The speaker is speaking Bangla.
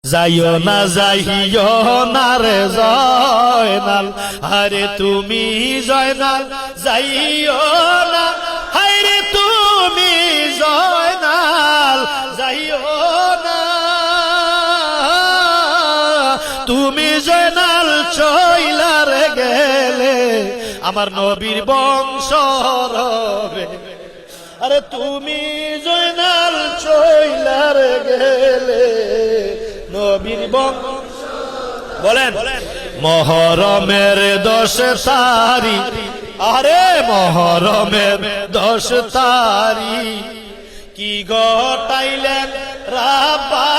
যাইও না যাইও না রে জয়নাল, আরে তুমি জয়নাল যাইও না, আরে তুমি জয়নাল যাইও না, তুমি জয়নাল চইলার গেলে আমার নবীর বংশ রবে, আরে তুমি জয়নাল চইলার গেলে নবীর বংশ। বলেন মহরমের 10 তারিখ, আরে মহরমের 10 তারিখ কি গটাইলেন রাব্বা